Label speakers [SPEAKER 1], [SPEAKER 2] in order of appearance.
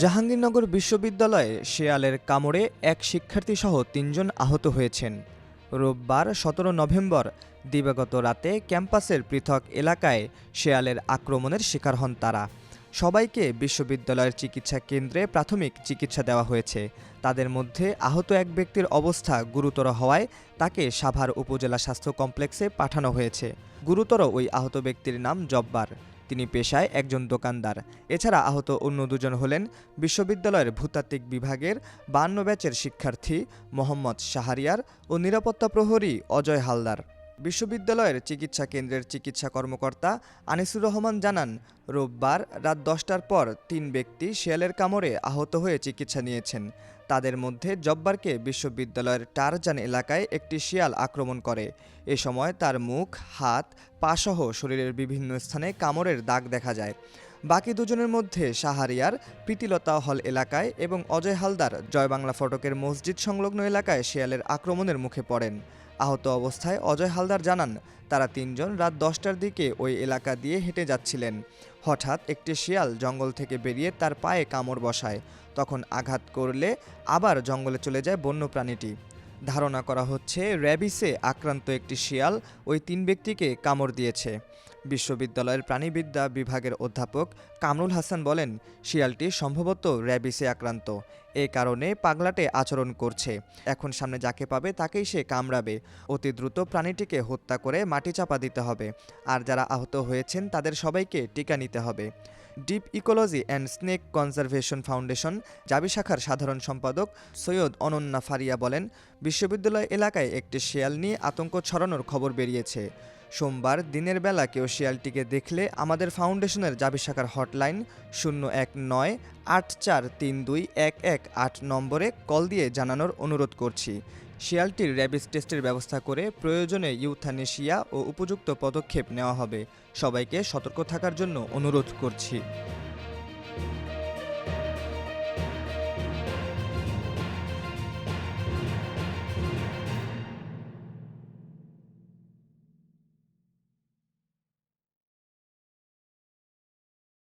[SPEAKER 1] জাহাঙ্গীরনগর বিশ্ববিদ্যালয়ে শেয়ালের কামড়ে এক শিক্ষার্থীসহ ৩ জন আহত হয়েছেন। রোববার ১৭ নভেম্বর দিবাগত রাতে ক্যাম্পাসের পৃথক এলাকায় শেয়ালের আক্রমণের শিকার হন তারা। সবাইকে বিশ্ববিদ্যালয়ের চিকিৎসা কেন্দ্রে প্রাথমিক চিকিৎসা দেওয়া হয়েছে। তাদের মধ্যে আহত এক ব্যক্তির অবস্থা গুরুতর হওয়ায় তাকে সাভার উপজেলা স্বাস্থ্য কমপ্লেক্সে পাঠানো হয়েছে। গুরুতর ওই আহত ব্যক্তির নাম জব্বার। তিনি পেশায় একজন দোকানদার। এছাড়া আহত অন্য দুজন হলেন বিশ্ববিদ্যালয়ের ভূতাত্ত্বিক বিভাগের ৫২ ব্যাচের শিক্ষার্থী মোহাম্মদ শাহরিয়ার ও নিরাপত্তা প্রহরী অজয় হালদার। বিশ্ববিদ্যালয়ের চিকিৎসা কেন্দ্রের চিকিৎসা কর্মকর্তা আনিসুর রহমান জানান, রোববার রাত ১০টার পর ৩ ব্যক্তি শেয়ালের কামড়ে আহত হয়ে চিকিৎসা নিয়েছেন। তাদের মধ্যে জব্বারকে বিশ্ববিদ্যালয়ের টারজান এলাকায় একটি শিয়াল আক্রমণ করে। এ সময় তার মুখ, হাত, পা সহ শরীরের বিভিন্ন স্থানে কামড়ের দাগ দেখা যায়। বাকি দুজনের মধ্যে শাহরিয়ার প্রীতিলতা হল এলাকায় এবং অজয় হালদার জয়বাংলা ফটকের মসজিদ সংলগ্ন এলাকায় শিয়ালের আক্রমণের মুখে পড়েন। আহত অবস্থায় অজয় হালদার জানান, তারা ৩ জন রাত ১০টার দিকে ওই এলাকা দিয়ে হেঁটে যাচ্ছিলেন। হঠাৎ একটি শিয়াল জঙ্গল থেকে বেরিয়ে তার পায়ে কামড় বসায়। তখন আঘাত করলে আবার জঙ্গলে চলে যায় বন্যপ্রাণীটি। ধারণা করা হচ্ছে র্যাবিসে আক্রান্ত একটি শিয়াল ওই ৩ ব্যক্তিকে কামড় দিয়েছে। বিশ্ববিদ্যালয়ের প্রাণীবিদ্যা বিভাগের অধ্যাপক কামরুল হাসান বলেন, শিয়ালটি সম্ভবত র্যাবিসে আক্রান্ত, এ কারণে পাগলাটে আচরণ করছে। এখন সামনে যাকে পাবে তাকেই সে কামড়াবে। অতি দ্রুত প্রাণীটিকে হত্যা করে মাটি চাপা দিতে হবে। আর যারা আহত হয়েছেন তাদের সবাইকে টিকা নিতে হবে। Deep ecology and snake conservation foundation জাবি শাখার সাধারণ সম্পাদক সৈয়দ অনন্যা ফারিয়া বলেন, বিশ্ববিদ্যালয় এলাকায় একটি শিয়াল নিয়ে আতঙ্ক ছড়ানোর খবর বেরিয়েছে। সোমবার দিনের বেলা কেউ শিয়ালটিকে দেখলে আমাদের ফাউন্ডেশনের জাবি শাখার হটলাইন 019-8432-118 নম্বরে কল দিয়ে জানানোর অনুরোধ করছি। শিয়ালটির র্যাবিস টেস্টের ব্যবস্থা করে প্রয়োজনে ইউথানেশিয়া ও উপযুক্ত পদক্ষেপ নেওয়া হবে। সবাইকে সতর্ক থাকার জন্য অনুরোধ করছি।